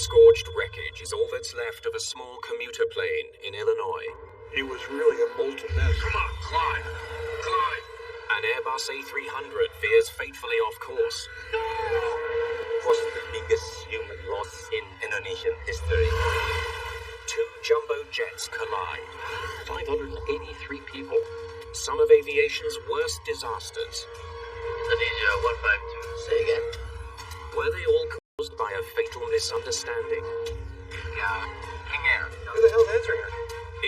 Scorched wreckage is all that's left of a small commuter plane in Illinois. It was really a molten mess. Come on, climb! Climb! An Airbus A300 veers fatefully off course. It was the biggest human loss in Indonesian history. Two jumbo jets collide. 583 people. Some of aviation's worst disasters. Indonesia 152. Say again. Were they all caused by a fatal misunderstanding? Yeah, King Air. Who the hell's answering her?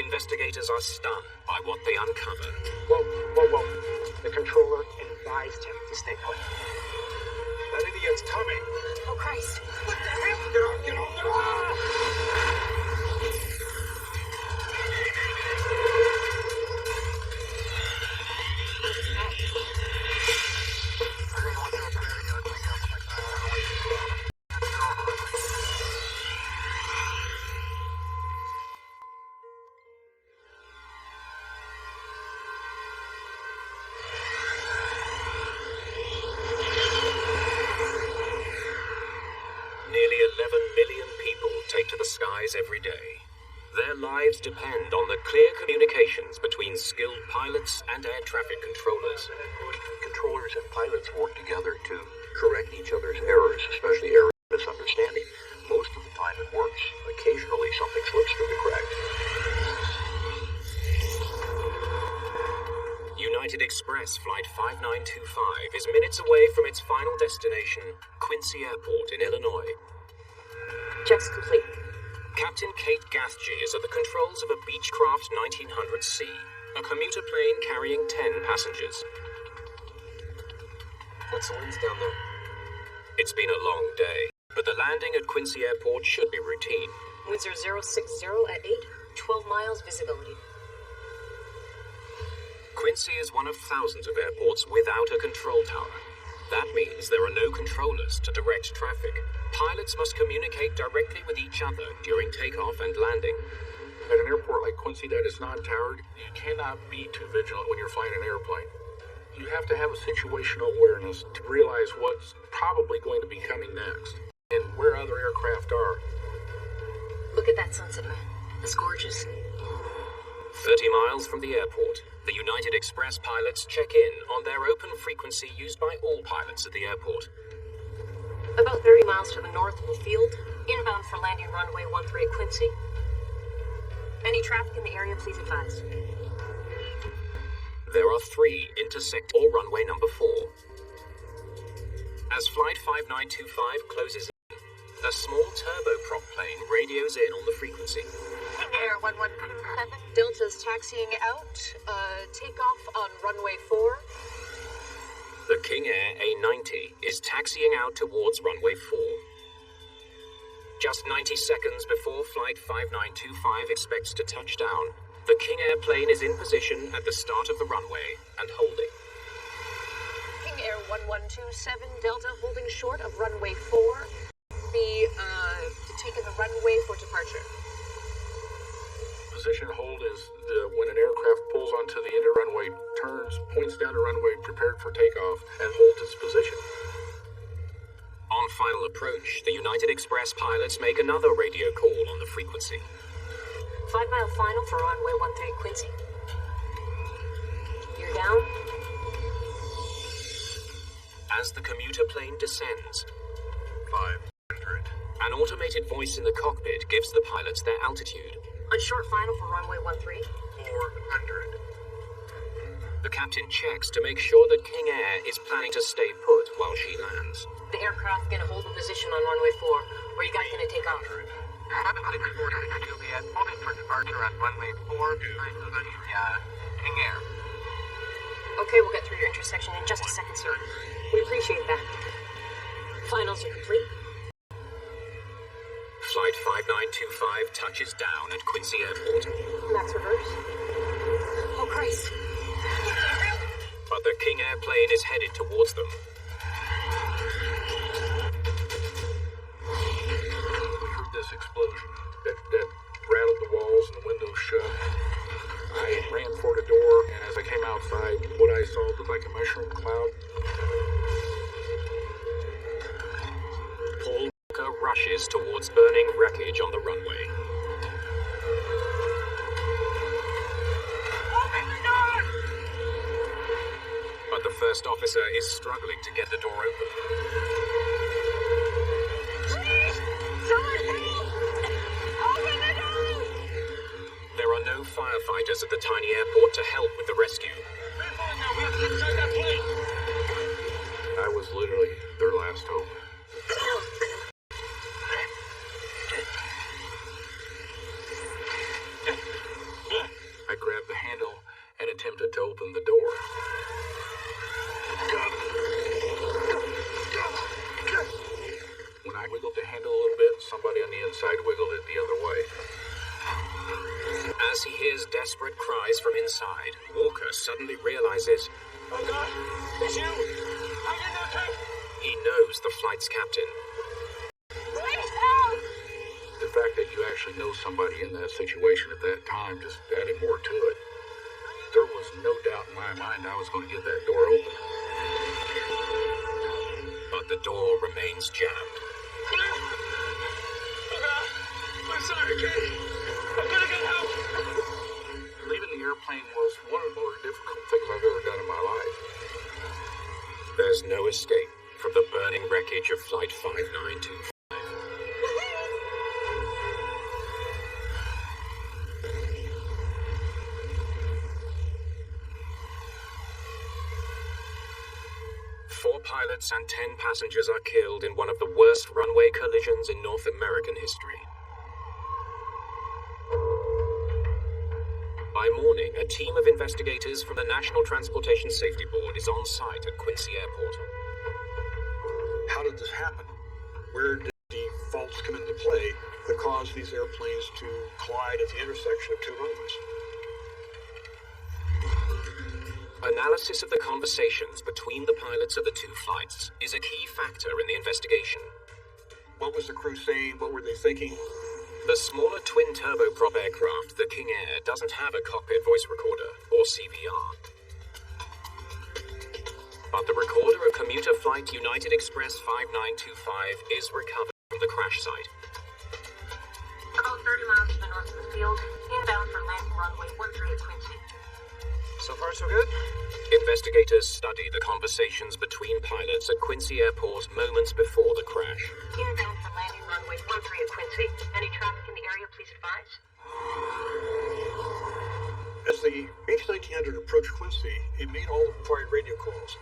Investigators are stunned by what they uncover. Whoa. The controller advised him to stay put. That idiot's coming. Oh, Christ. What the hell? Get on! Nearly 11 million people take to the skies every day. Their lives depend on the clear communications between skilled pilots and air traffic controllers. Controllers and pilots work together to correct each other's errors, especially errors of misunderstanding. Most of the time it works. Occasionally something slips through the cracks. United Express Flight 5925 is minutes away from its final destination, Quincy Airport in Illinois. Checks complete. Captain Kate Gathje is at the controls of a Beechcraft 1900C, a commuter plane carrying 10 passengers. What's the winds down there? It's been a long day, but the landing at Quincy Airport should be routine. Winds are 060 at 8, 12 miles visibility. Quincy is one of thousands of airports without a control tower. That means there are no controllers to direct traffic. Pilots must communicate directly with each other during takeoff and landing. At an airport like Quincy that is not towered, you cannot be too vigilant when you're flying an airplane. You have to have a situational awareness to realize what's probably going to be coming next and where other aircraft are. Look at that sunset, man. It's gorgeous. 30 miles from the airport, the United Express pilots check in on their open frequency used by all pilots at the airport. About 30 miles to the north of the field, inbound for landing runway 13 at Quincy. Any traffic in the area, please advise. There are 3 intersect or runway number 4. As Flight 5925 closes in, a small turboprop plane radios in on the frequency. Air 1127. Delta's taxiing out. Takeoff on runway 4. The King Air A90 is taxiing out towards runway 4. Just 90 seconds before Flight 5925 expects to touch down, the King Air plane is in position at the start of the runway and holding. King Air 1127, Delta holding short of runway 4. Be taking the runway for departure. Position hold is when an aircraft pulls onto the end of runway, turns, points down the runway, prepared for takeoff, and holds its position. On final approach, the United Express pilots make another radio call on the frequency. 5-mile final for runway 13 at Quincy. You're down. As the commuter plane descends, 500. an automated voice in the cockpit gives the pilots their altitude. On short final for runway 13. 400. The captain checks to make sure that King Air is planning to stay put while she lands. The aircraft gonna hold the position on runway 4. Where you guys gonna take off? 764 Juliet, holding for departure on runway 4. King Air. Okay, we'll get through your intersection in just a second, sir. We appreciate that. Finals are complete. Flight 5925 touches down at Quincy Airport. Max reverse. Oh, Christ. But the King Air plane is headed towards them. We heard this explosion that rattled the walls and the windows shut. I ran for the door, and as I came outside, what I saw looked like a mushroom cloud. Paul Walker rushes races towards burning wreckage on the runway. But the first officer is struggling to get the door open. Please! Someone help! Open the door! There are no firefighters at the tiny airport to help with the rescue. I was literally their last hope. I grabbed the handle and attempted to open the door. When I wiggled the handle a little bit, somebody on the inside wiggled it the other way. As he hears desperate cries from inside, Walker suddenly realizes Oh God, it's you! I'm in no time! he knows the flight's captain. Please help! The fact that you actually know somebody in that situation at that time just added more to it. There was no doubt in my mind I was going to get that door open. But the door remains jammed. Oh God, I'm sorry, kid. I'm gonna get help! Leaving the airplane was one of the more difficult things I've ever done in my life. There's no escape from the burning wreckage of Flight 5925. Four pilots and 10 passengers are killed in one of the worst runway collisions in North American history. By morning, a team of investigators from the National Transportation Safety Board is on site at Quincy Airport. How did this happen? Where did the faults come into play that caused these airplanes to collide at the intersection of two runways? Analysis of the conversations between the pilots of the two flights is a key factor in the investigation. What was the crew saying? What were they thinking? The smaller twin-turboprop aircraft, the King Air, doesn't have a cockpit voice recorder, or CVR. But the recorder of commuter flight United Express 5925 is recovered from the crash site. About 30 miles to the north of the field, inbound for landing runway 13 at Quincy. So far, so good? Investigators study the conversations between pilots at Quincy Airport moments before the crash. Inbound for landing runway 13 at Quincy. Any traffic in the area, please advise. As the H1900 approached Quincy, it made all the required radio calls.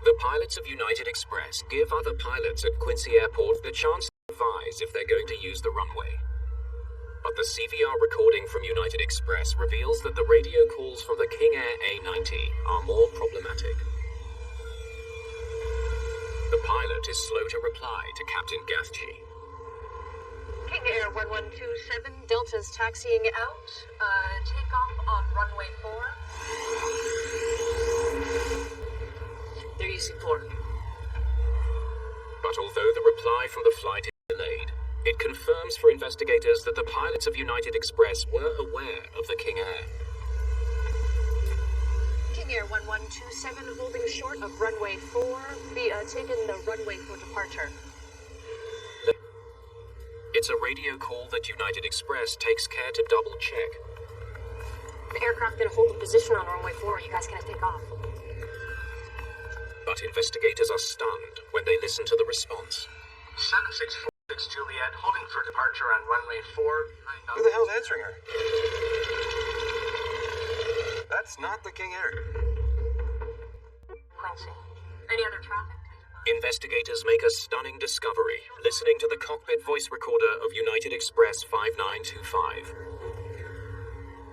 The pilots of United Express give other pilots at Quincy Airport the chance to advise if they're going to use the runway. But the CVR recording from United Express reveals that the radio calls from the King Air A90 are more problematic. The pilot is slow to reply to Captain Gathji. King Air 1127, Delta's taxiing out. Takeoff on runway 4. They're using 4. But although the reply from the flight is delayed, it confirms for investigators that the pilots of United Express were aware of the King Air. King Air 1127 holding short of runway 4. Taken the runway for departure. It's a radio call that United Express takes care to double check. The aircraft gonna hold the position on runway 4. You guys gonna take off? But investigators are stunned when they listen to the response. 7646 Juliet, holding for departure on runway 4. Who the hell's answering her? That's not the King Air. Quincy. Any other traffic? Investigators make a stunning discovery, listening to the cockpit voice recorder of United Express 5925.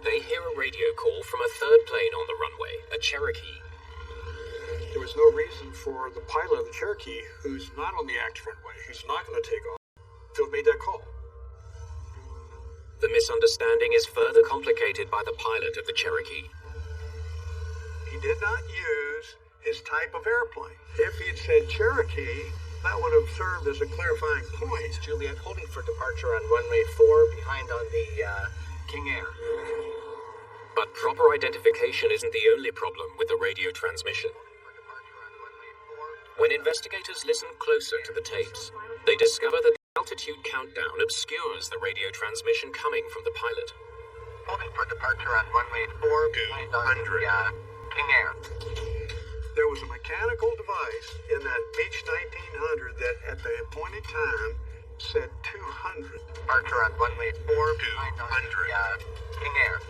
They hear a radio call from a third plane on the runway, a Cherokee. There was no reason for the pilot of the Cherokee, who's not on the active runway, who's not going to take off, to have made that call. The misunderstanding is further complicated by the pilot of the Cherokee. He did not use his type of airplane. If he had said Cherokee, that would have served as a clarifying point. Juliet, holding for departure on runway 4, behind on the King Air. But proper identification isn't the only problem with the radio transmission. When investigators listen closer to the tapes, they discover that altitude countdown obscures the radio transmission coming from the pilot. Holding for departure on runway 400. King Air. There was a mechanical device in that Beech 1900 that at the appointed time said 200. Departure on runway 400. King Air.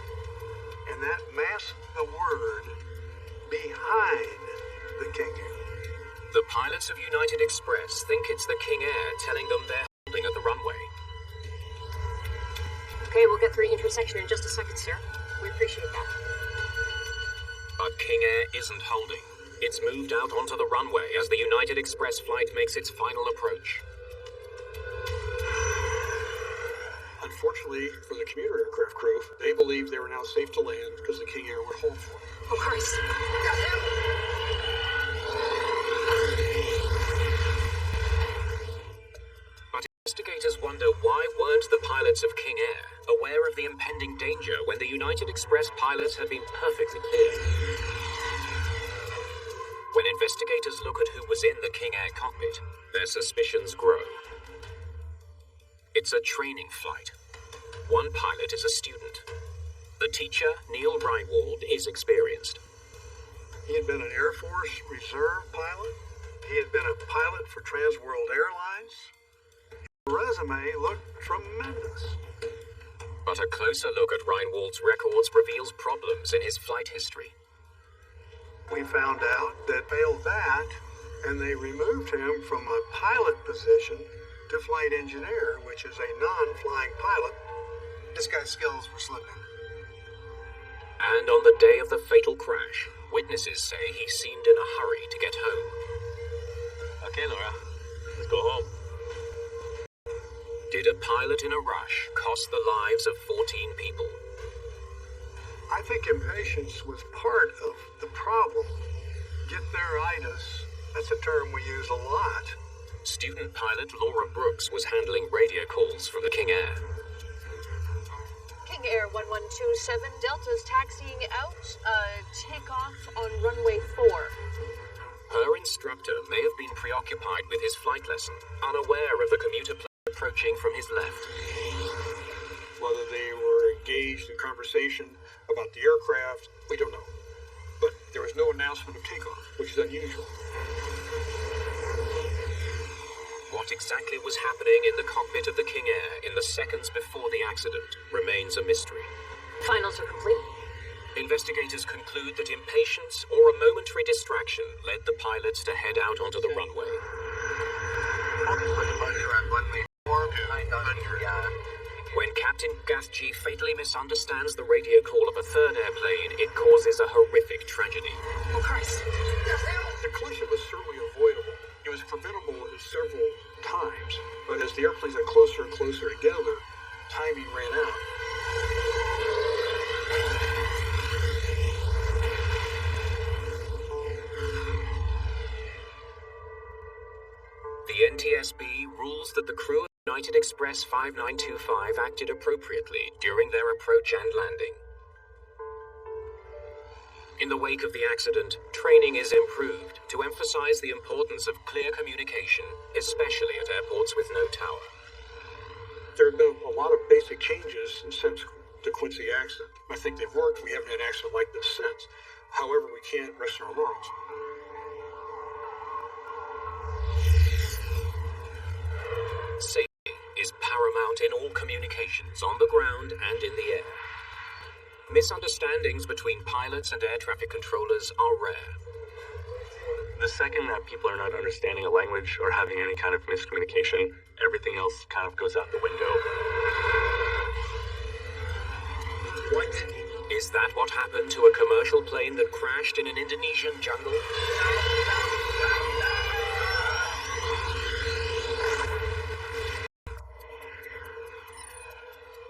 And that masked the word behind the King Air. The pilots of United Express think it's the King Air telling them they're holding at the runway. Okay, we'll get through the intersection in just a second, sir. We appreciate that. But King Air isn't holding. It's moved out onto the runway as the United Express flight makes its final approach. Unfortunately for the commuter aircraft crew, they believed they were now safe to land because the King Air would hold for them. Oh, Christ. But investigators wonder why weren't the pilots of King Air aware of the impending danger when the United Express pilots had been perfectly clear. When investigators look at who was in the King Air cockpit, their suspicions grow. It's a training flight. One pilot is a student. The teacher, Neil Reinwald, is experienced. He had been an Air Force Reserve pilot. He had been a pilot for Trans World Airlines. His resume looked tremendous. But a closer look at Reinwald's records reveals problems in his flight history. We found out that failed that, and they removed him from a pilot position to flight engineer, which is a non-flying pilot. This guy's skills were slipping. And on the day of the fatal crash, witnesses say he seemed in a hurry to get home. Okay, Laura, let's go home. Did a pilot in a rush cost the lives of 14 people? I think impatience was part of the problem. Get-there-itis, that's a term we use a lot. Student pilot Laura Brooks was handling radio calls from the King Air. King Air 1127, Delta's taxiing out. Takeoff on runway 4. Her instructor may have been preoccupied with his flight lesson, unaware of the commuter plane approaching from his left. Whether they were engaged in conversation about the aircraft, we don't know. But there was no announcement of takeoff, which is unusual. What exactly was happening in the cockpit of the King Air in the seconds before the accident remains a mystery. Finals are complete. Investigators conclude that impatience or a momentary distraction led the pilots to head out onto the runway. Holding for departure on runway 400. When Captain Gathji fatally misunderstands the radio call of a third airplane, it causes a horrific tragedy. Oh, Christ. The collision was certainly avoidable. It was preventable several times, but as the airplanes got closer and closer together, timing ran out. The NTSB rules that the crew of United Express 5925 acted appropriately during their approach and landing. In the wake of the accident, training is improved to emphasize the importance of clear communication, especially at airports with no tower. There have been a lot of basic changes since the Quincy accident. I think they've worked. We haven't had an accident like this since. However, we can't rest on our laurels. Safety is paramount in all communications, on the ground and in the air. Misunderstandings between pilots and air traffic controllers are rare. The second that people are not understanding a language or having any kind of miscommunication, everything else kind of goes out the window. What? Is that what happened to a commercial plane that crashed in an Indonesian jungle?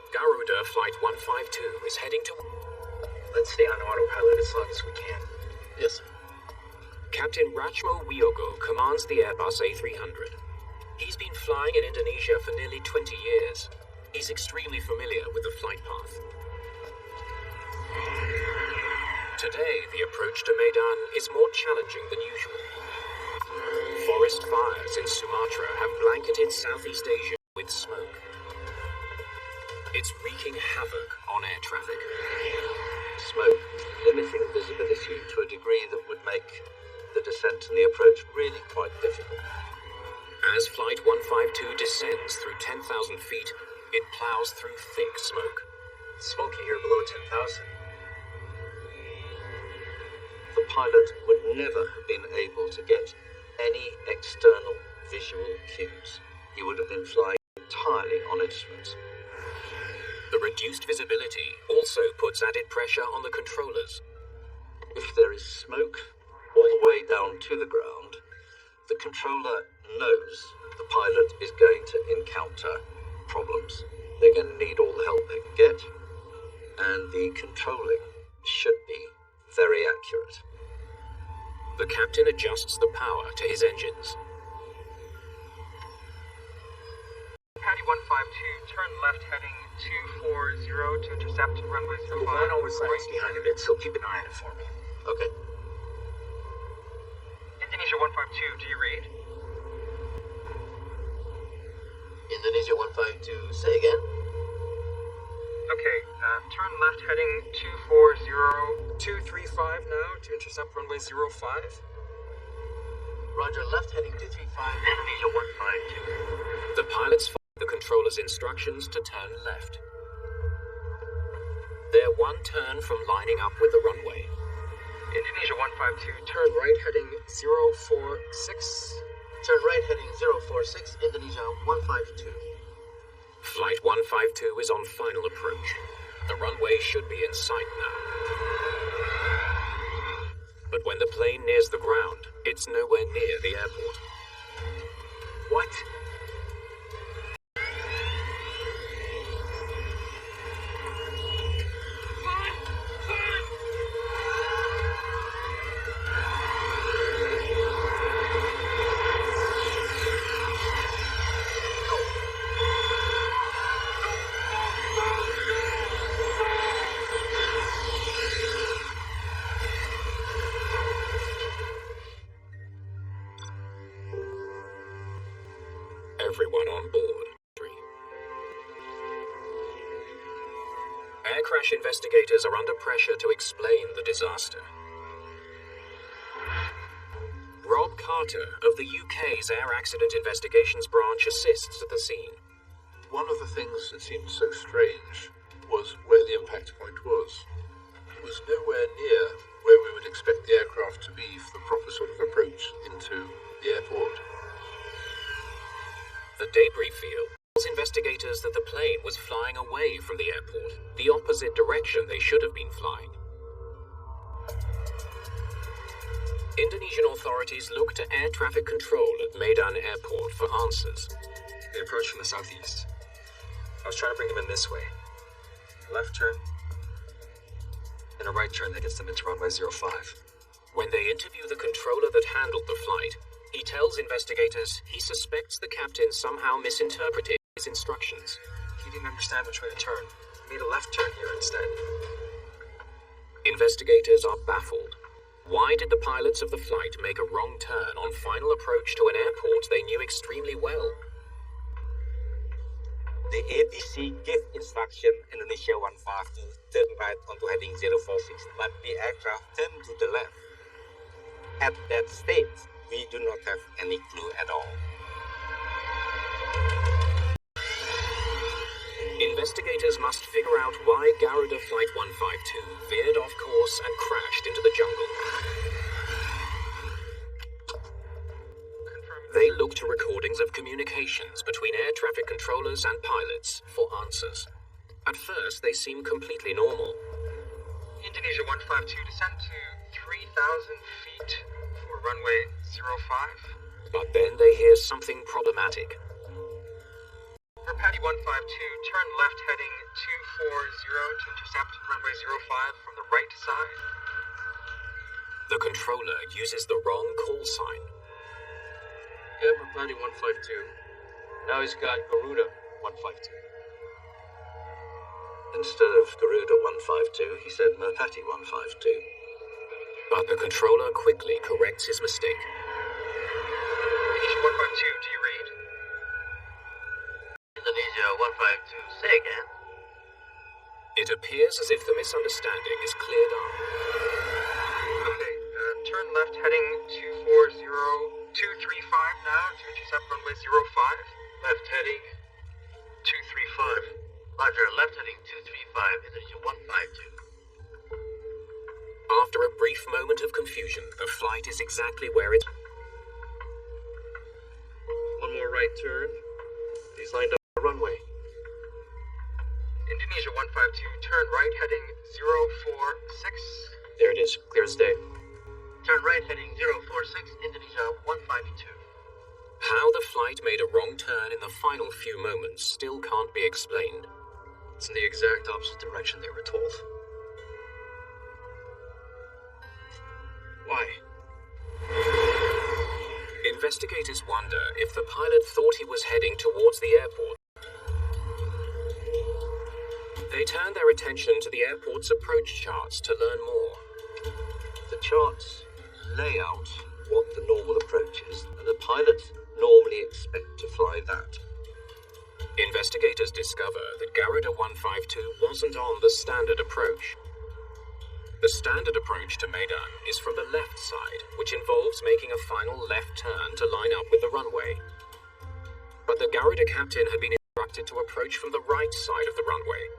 Garuda Flight 152 is heading to... Let's stay on autopilot as long as we can. Yes, sir. Captain Rachmo Wiogo commands the Airbus A300. He's been flying in Indonesia for nearly 20 years. He's extremely familiar with the flight path. Today, the approach to Medan is more challenging than usual. Forest fires in Sumatra have blanketed Southeast Asia with with smoke. It's wreaking havoc on air traffic. Smoke limiting visibility to a degree that would make the descent and the approach really quite difficult. As Flight 152 descends through 10,000 feet, it plows through thick smoke. Smoky here below 10,000. The pilot would never have been able to get any external visual cues. He would have been flying entirely on instruments. The reduced visibility also puts added pressure on the controllers. If there is smoke all the way down to the ground, the controller knows the pilot is going to encounter problems. They're going to need all the help they can get, and the controlling should be very accurate. The captain adjusts the power to his engines. Patty 152, turn left heading 240 to intercept runway 05. One oversight behind a bit, so keep an eye on it for me. Okay. Indonesia 152, do you read? Indonesia 152, say again. Okay, turn left heading 240. 235 now to intercept runway 05. Roger, left heading 235, Indonesia 152. The pilots follow the controller's instructions to turn left. They're one turn from lining up with the runway. Indonesia 152, Turn right heading 046. Turn right heading 046, Indonesia 152. Flight 152 is on final approach. The runway should be in sight now. But when the plane nears the ground, it's nowhere near the airport. What? Everyone on board. Air crash investigators are under pressure to explain the disaster. Rob Carter of the UK's Air Accident Investigations Branch assists at the scene. One of the things that seemed so strange was where the impact point was. It was nowhere near where we would expect the aircraft to be for the proper sort of approach into the airport. The debris field tells investigators that the plane was flying away from the airport, the opposite direction they should have been flying. Indonesian authorities look to air traffic control at Mayday Airport for answers. They approach from the southeast. I was trying to bring them in this way. A left turn, and a right turn that gets them into runway 05. When they interview the controller that handled the flight, he tells investigators he suspects the captain somehow misinterpreted his instructions. He didn't understand which way to turn. He made a left turn here instead. Investigators are baffled. Why did the pilots of the flight make a wrong turn on final approach to an airport they knew extremely well? The ATC gave instruction Indonesia 152 turn right onto heading 046, but the aircraft turned to the left. At that stage, we do not have any clue at all. Investigators must figure out why Garuda Flight 152 veered off course and crashed into the jungle. They look to recordings of communications between air traffic controllers and pilots for answers. At first, they seem completely normal. Indonesia 152, descend to 3,000 feet for runway 05. But then they hear something problematic. For Patty 152, turn left heading 240 to intercept runway 05 from the right side. The controller uses the wrong call sign. Yeah, for Patty 152. Now he's got Garuda 152. Instead of Garuda 152, he said Merpati 152. But the controller quickly corrects his mistake. Indonesia 152, do you read? 152. Say again. It appears as if the misunderstanding is cleared up. Okay, turn left heading 235 now to intercept runway 05. Left heading 235. Roger, left heading 235, Indonesia 152. After a brief moment of confusion, the flight is exactly where it... One more right turn. He's lined up the runway. Indonesia 152, turn right heading 046. There it is, clear as day. Turn right heading 046, Indonesia 152. How the flight made a wrong turn in the final few moments still can't be explained. It's in the exact opposite direction they were told. Why? Investigators wonder if the pilot thought he was heading towards the airport. They turn their attention to the airport's approach charts to learn more. The charts lay out what the normal approach is, and the pilots normally expect to fly that. Investigators discover that Garuda 152 wasn't on the standard approach. The standard approach to Mayday is from the left side, which involves making a final left turn to line up with the runway. But the Garuda captain had been instructed to approach from the right side of the runway.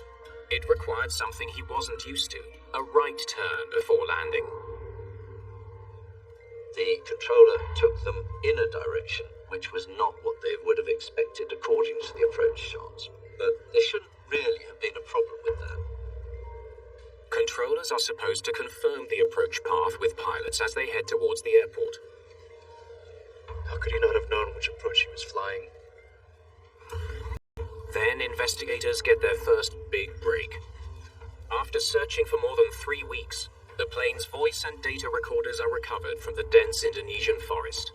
It required something he wasn't used to, a right turn before landing. The controller took them in a direction which was not what they would have expected according to the approach charts. But there shouldn't really have been a problem with that. Controllers are supposed to confirm the approach path with pilots as they head towards the airport. How could he not have known which approach he was flying? Then investigators get their first big break. After searching for more than 3 weeks, the plane's voice and data recorders are recovered from the dense Indonesian forest.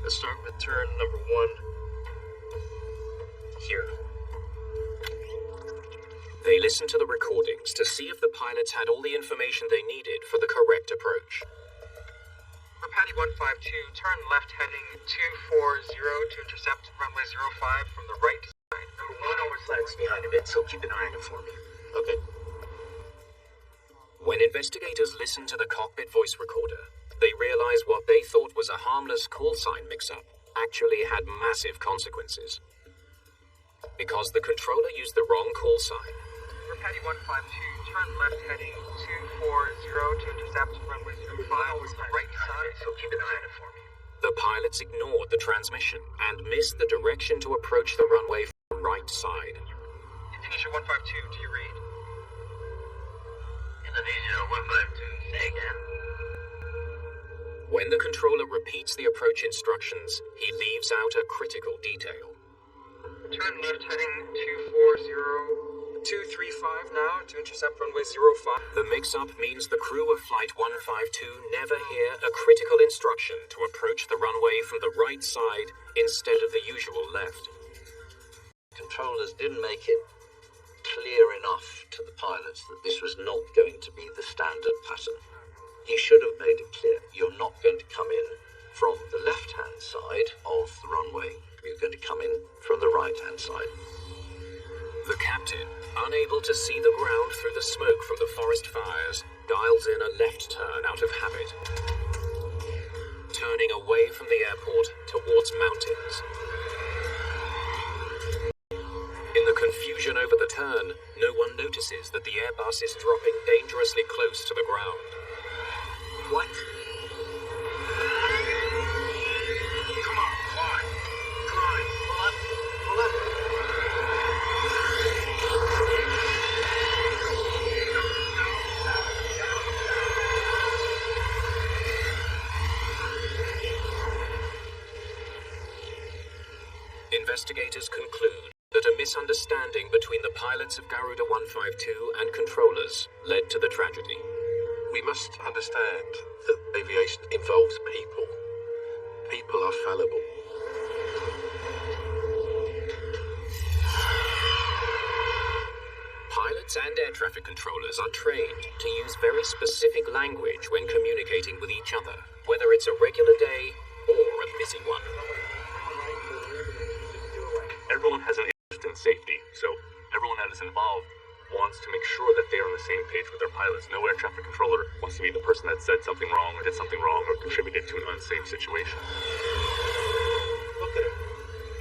Let's start with turn number 1. Here. They listen to the recordings to see if the pilots had all the information they needed for the correct approach. For Patty 152, turn left heading 240 to intercept runway 05 from the right side. Number 1 always lags behind a bit, so keep an eye on it for me. Okay. When investigators listen to the cockpit voice recorder, they realize what they thought was a harmless call sign mix-up actually had massive consequences. Because the controller used the wrong call sign. For Patty 152, turn left heading 240 to intercept runway 05 from the right side, so keep an eye on it for me. The pilots ignored the transmission and missed the direction to approach the runway from the right side. Indonesia 152, do you read? Indonesia 152, say again. When the controller repeats the approach instructions, he leaves out a critical detail. Turn left heading 235 now to intercept runway 05. The mix-up means the crew of Flight 152 never hear a critical instruction to approach the runway from the right side instead of the usual left. Controllers didn't make it clear enough to the pilots that this was not going to be the standard pattern. He should have made it clear, you're not going to come in from the left-hand side of the runway. You're going to come in from the right-hand side. The captain, unable to see the ground through the smoke from the forest fires, dials in a left turn out of habit, turning away from the airport towards mountains. In the confusion over the turn, no one notices that the Airbus is dropping dangerously close to the ground. What? Come on, climb. Climb. Pull up. Pull up. Investigators conclude that a misunderstanding between the pilots of Garuda 152 and controllers led to the tragedy. We must understand that aviation involves people. People are fallible. Pilots and air traffic controllers are trained to use very specific language when communicating with each other, whether it's a regular day or a busy one. Everyone has an interest in safety. So everyone that is involved wants to make sure that they are on the same page with their pilots. No air traffic controller wants to be the person that said something wrong or did something wrong or contributed to an unsafe situation. Look at it.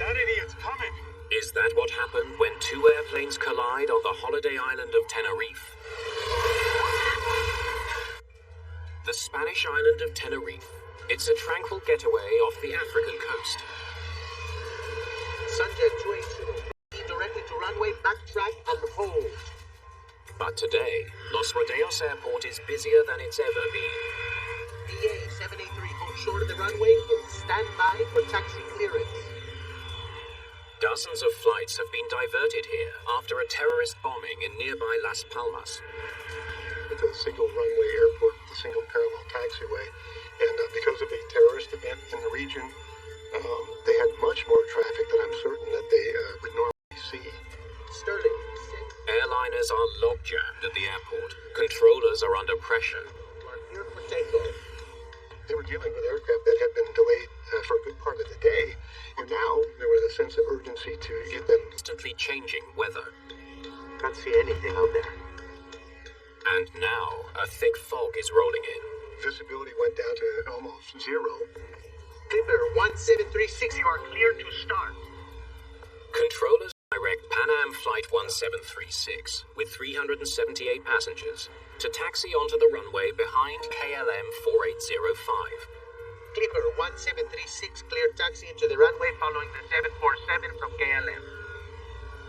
That idiot's coming. Is that what happened when two airplanes collide on the holiday island of Tenerife? The Spanish island of Tenerife. It's a tranquil getaway off the African coast. Sunjet 282, directly to runway, backtrack, and hold. But today, Los Rodeos Airport is busier than it's ever been. DA 783, hold short of the runway and stand by for taxi clearance. Dozens of flights have been diverted here after a terrorist bombing in nearby Las Palmas. It's a single runway airport with a single parallel taxiway. And because of the terrorist event in the region, they had much more traffic than I'm certain that they would normally see. Sterling. Airliners are log-jammed at the airport. Controllers are under pressure. Here for takeoff. They were dealing with aircraft that had been delayed for a good part of the day, and now there was a sense of urgency to get them. Constantly changing weather. Can't see anything out there. And now, a thick fog is rolling in. Visibility went down to almost zero. Clipper 1736, you are clear to start. Controllers direct Pan Am Flight 1736 with 378 passengers to taxi onto the runway behind KLM 4805. Clipper 1736, clear taxi into the runway following the 747 from KLM.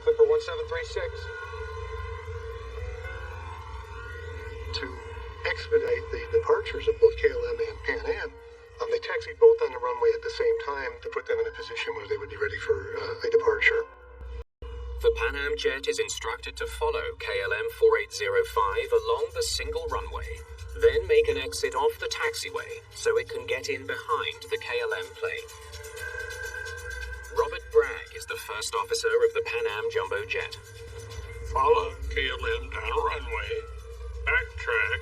Clipper 1736. To expedite the departures of both KLM and Pan Am, they taxied both on the runway at the same time to put them in a position where they would be ready for a departure. The Pan Am jet is instructed to follow KLM 4805 along the single runway, then make an exit off the taxiway so it can get in behind the KLM plane. Robert Bragg is the first officer of the Pan Am jumbo jet. Follow KLM down a runway, backtrack,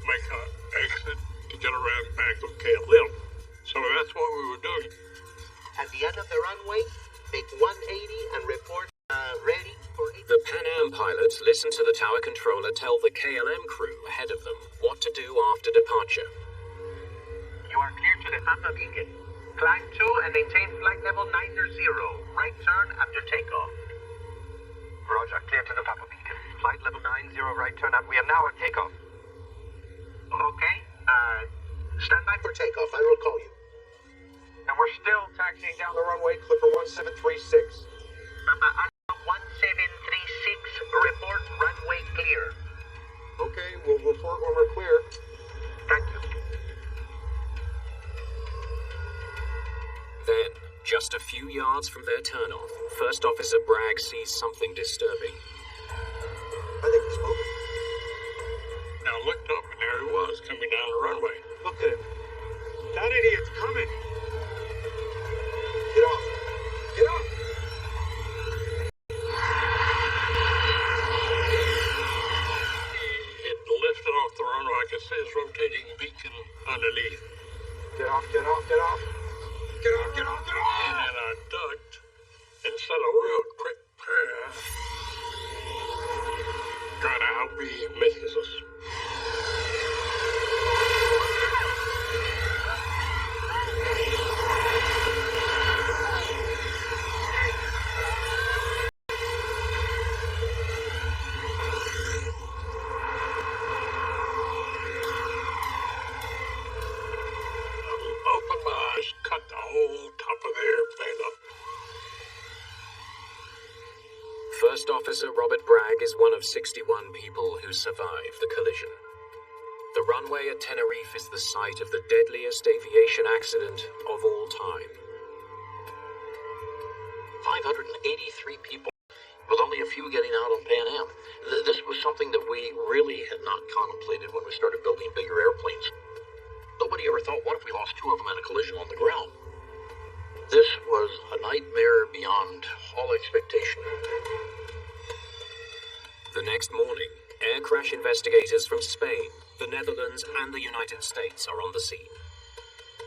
make an exit to get around back of KLM. So that's what we were doing. At the end of the runway, make 180 and report ready for it. The Pan Am pilots listen to the tower controller tell the KLM crew ahead of them what to do after departure. You are clear to the Papa beacon. Climb to and maintain flight level 90. Right turn after takeoff. Roger, clear to the Papa beacon. Flight level 90, right turn up. We are now at takeoff. Okay, stand by for takeoff. I will call you. And we're still taxiing down the runway, Clipper 1736. Papa 1736, report runway clear. Okay, we'll report when we're clear. Thank you. Then, just a few yards from their turnoff, First Officer Bragg sees something disturbing. I think he's moving. Now I looked up and there he was coming down the runway. Look at him. That idiot's coming. Get off. Get off. It lifted off the runway. I could see his rotating beacon underneath. Get off, get off, get off. Get off, get off, get off! And I ducked and set a real quick path. Trying to hope he misses us. Open my eyes, cut the whole top of the airplane up. First Officer Robert Bragg is one of 61 people who survived the collision. The runway at Tenerife is the site of the deadliest aviation accident of all time. 583 people, with only a few getting out on Pan Am. This was something that we really had not contemplated when we started building bigger airplanes. Nobody ever thought, what if we lost two of them in a collision on the ground? This was a nightmare beyond all expectation. The next morning, air crash investigators from Spain, the Netherlands, and the United States are on the scene.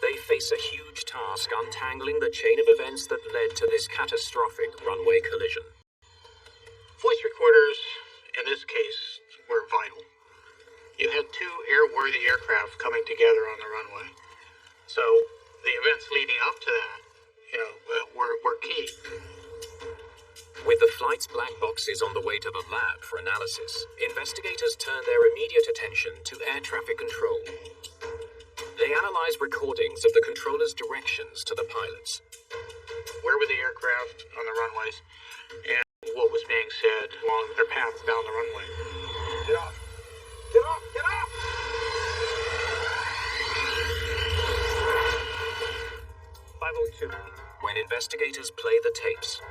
They face a huge task untangling the chain of events that led to this catastrophic runway collision. With the flight's black boxes on the way to the lab for analysis, investigators turn their immediate attention to air traffic control. They analyze recordings of the controller's directions to the pilots. Where were the aircraft on the runways, and what was being said along their paths down the runway? Get off! Get off! Get off! 502. When investigators play the tapes,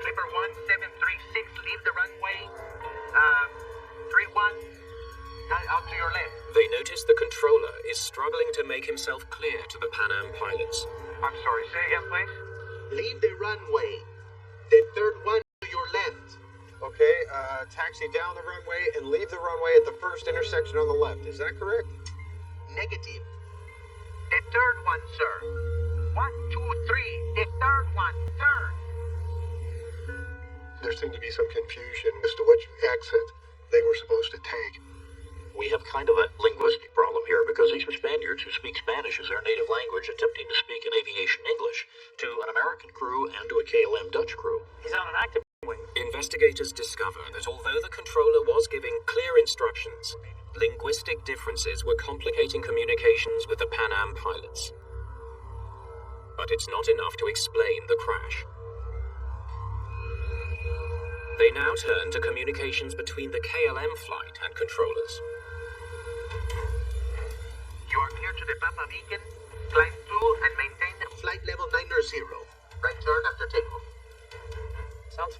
Clipper 1736, leave the runway. 31, out to your left. they notice the controller is struggling to make himself clear to the Pan Am pilots. I'm sorry, say again, please. Leave the runway. The third one to your left. Okay, taxi down the runway and leave the runway at the first intersection on the left. Is that correct? Negative. The third one, sir. 1, 2, 3. The third one. Third. There seemed to be some confusion as to which exit they were supposed to take. We have kind of a linguistic problem here because these are Spaniards who speak Spanish as their native language attempting to speak in aviation English to an American crew and to a KLM Dutch crew. He's on an active runway. Investigators discover that although the controller was giving clear instructions, linguistic differences were complicating communications with the Pan Am pilots. But it's not enough to explain the crash. They now turn to communications between the KLM flight and controllers. You are clear to the Papa Beacon. Climb through and maintain the Flight level 90. Right turn after takeoff. Sounds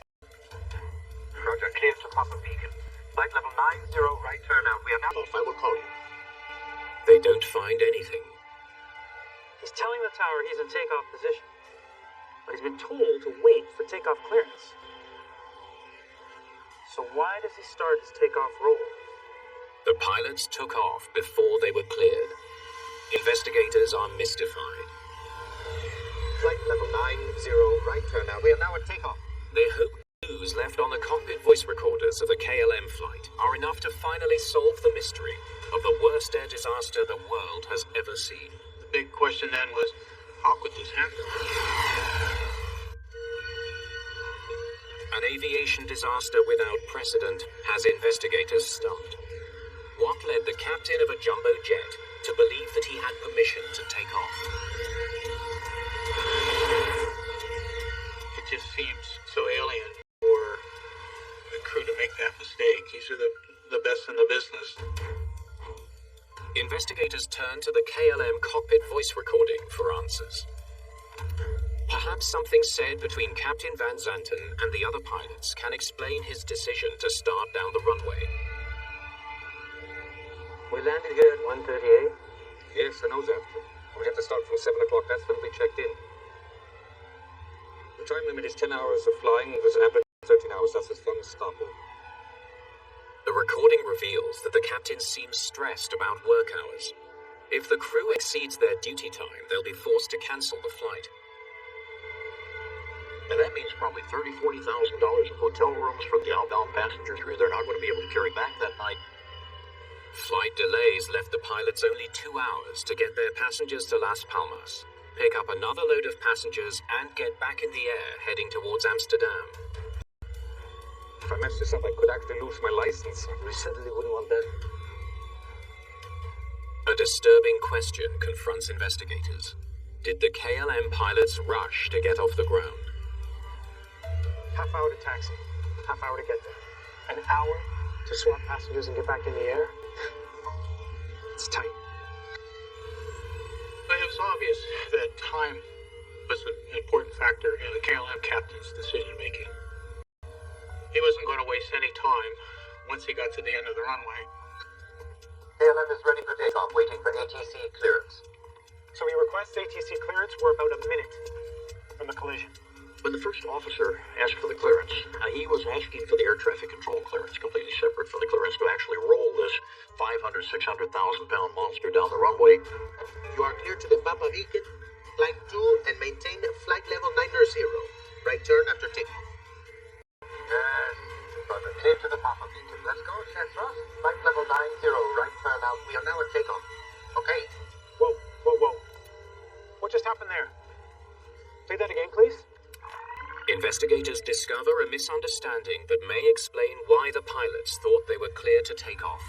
Roger, clear to Papa Beacon. Flight level 90, right turn out. We are now... I will call you. They don't find anything. He's telling the tower he's in takeoff position. But he's been told to wait for takeoff clearance. So why does he start his takeoff roll? The pilots took off before they were cleared. Investigators are mystified. Flight level 90, right turn out. We are now at takeoff. They hope clues left on the cockpit voice recorders of the KLM flight are enough to finally solve the mystery of the worst air disaster the world has ever seen. The big question then was, how could this happen? An aviation disaster without precedent has investigators stumped. What led the captain of a jumbo jet to believe that he had permission to take off? It just seems so alien for the crew to make that mistake. These are the best in the business. Investigators turn to the KLM cockpit voice recording for answers. Perhaps something said between Captain Van Zanten and the other pilots can explain his decision to start down the runway. We landed here at 1:38. Yes, I know that. We have to start from 7 o'clock. That's when we checked in. The time limit is 10 hours of flying. There's an amplitude of 13 hours. That's as long as Istanbul. The recording reveals that the captain seems stressed about work hours. If the crew exceeds their duty time, they'll be forced to cancel the flight. And that means probably $30,000 to $40,000 of hotel rooms for the outbound passengers who they're not going to be able to carry back that night. Flight delays left the pilots only 2 hours to get their passengers to Las Palmas, pick up another load of passengers, and get back in the air heading towards Amsterdam. If I messed this up, I could actually lose my license. We certainly wouldn't want that. A disturbing question confronts investigators. Did the KLM pilots rush to get off the ground? Half hour to taxi. Half hour to get there. An hour to swap passengers and get back in the air. It's tight. But it was obvious that time was an important factor in the KLM captain's decision-making. He wasn't going to waste any time once he got to the end of the runway. KLM is ready for takeoff, waiting for ATC clearance. So we request ATC clearance. We're about a minute from the collision. When the first officer asked for the clearance, he was asking for the air traffic control clearance, completely separate from the clearance to actually roll this 500,000, 600,000 pound monster down the runway. You are clear to the Papa Beacon. Climb to and maintain flight level 90. Right turn after takeoff. Yes, Roger. Clear to the Papa Beacon. Let's go, Centros. Flight level 90. Right turn out. We are now at takeoff. Okay. Whoa, whoa, whoa. What just happened there? Say that again, please. In Investigators discover a misunderstanding that may explain why the pilots thought they were clear to take off.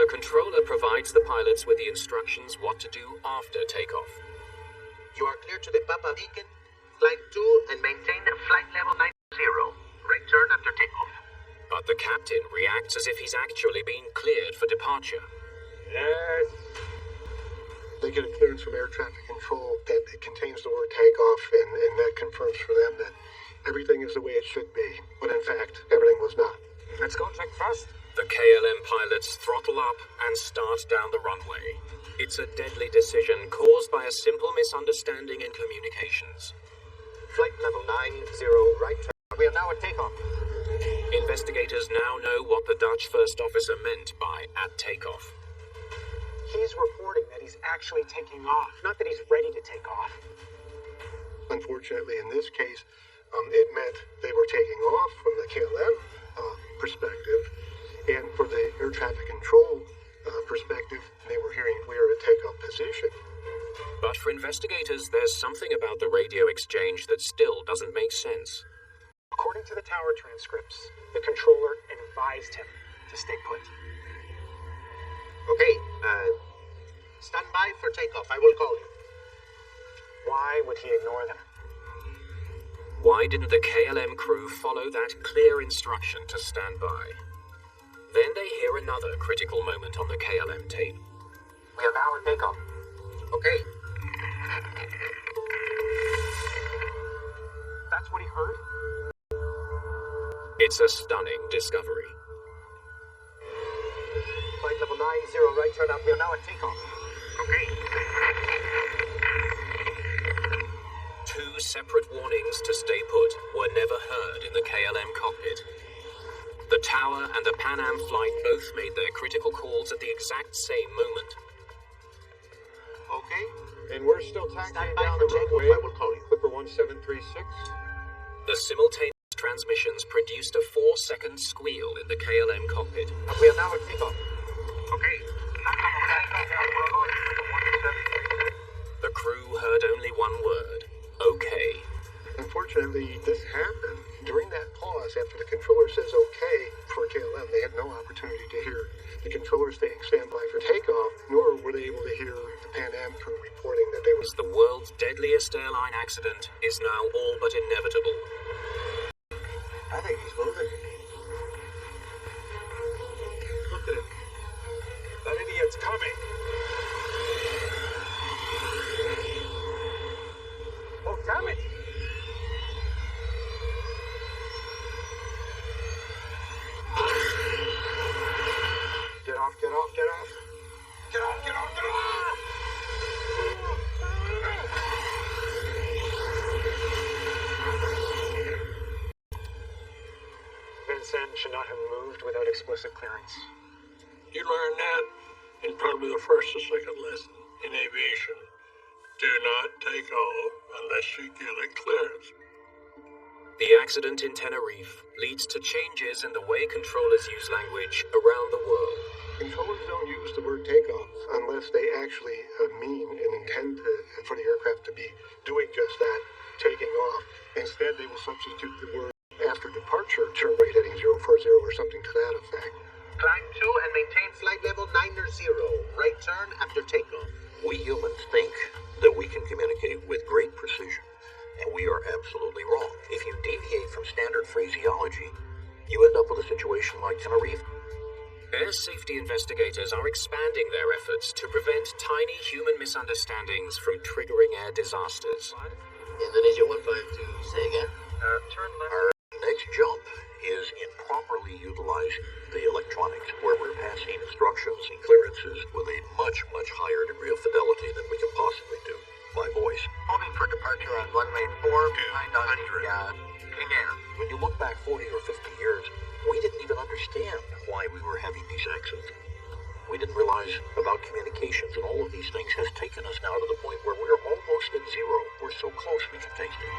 The controller provides the pilots with the instructions what to do after takeoff. You are clear to the Papa Beacon, climb 2 and maintain flight level 90. Right turn after takeoff. But the captain reacts as if he's actually been cleared for departure. Yes. They get a clearance from air traffic control that it contains the word takeoff, and that confirms for them that everything is the way it should be, when in fact, everything was not. Let's go check first. The KLM pilots throttle up and start down the runway. It's a deadly decision caused by a simple misunderstanding in communications. Flight level 90, right turn. We are now at takeoff. Investigators now know what the Dutch first officer meant by at takeoff. He's reporting that he's actually taking off, not that he's ready to take off. Unfortunately, in this case, it meant they were taking off from the KLM perspective, and for the air traffic control perspective, they were hearing we are at takeoff position. But for investigators, there's something about the radio exchange that still doesn't make sense. According to the tower transcripts, the controller advised him to stay put. Okay, stand by for takeoff. I will call you. Why would he ignore them? Why didn't the KLM crew follow that clear instruction to stand by? Then they hear another critical moment on the KLM tape. We are now at takeoff. Okay. That's what he heard? It's a stunning discovery. Flight level 90, right turn up. We are now at takeoff. Okay. Two separate warnings to stay put were never heard in the KLM cockpit. The tower and the Pan Am flight both made their critical calls at the exact same moment. Okay. And we're still taxiing Stand by down for the takeoff. runway. I will call you. Clipper 1736. The simultaneous transmissions produced a 4-second squeal in the KLM cockpit. We are now at takeoff. Okay. The crew heard only one word, okay. Unfortunately, this happened during that pause after the controller says okay for KLM. They had no opportunity to hear the controller saying standby for takeoff, nor were they able to hear the Pan Am crew reporting that they were... The world's deadliest airline accident is now all but inevitable. I think he's moving. Look at him. That idiot's coming. Oh, damn it! Get off, get off, get off. Get off, get off, get off! Vincent should not have moved without explicit clearance. You learned that in probably the first or second lesson in aviation. Do not take off unless you get a clearance. The accident in Tenerife leads to changes in the way controllers use language around the world. Controllers don't use the word takeoff unless they actually mean and intend for the aircraft to be doing just that, taking off. Instead, they will substitute the word after departure, turn rate heading 040 or something to that effect. Climb 2 and maintain flight level 90. Right turn after takeoff. We humans think that we can communicate with great precision, and we are absolutely wrong. If you deviate from standard phraseology, you end up with a situation like Tenerife. Air safety investigators are expanding their efforts to prevent tiny human misunderstandings from triggering air disasters. Indonesia 152, say again. Turn left. Our next jump is in properly utilizing the electronics, where we're passing instructions and clearances with a much, much higher degree of fidelity than we can possibly do by voice. Holding for departure on runway 4 behind on the King Air. When you look back 40 or 50 years, we didn't even understand why we were having these accidents. We didn't realize about communications, and all of these things has taken us now to the point where we're almost at zero. We're so close we can taste it.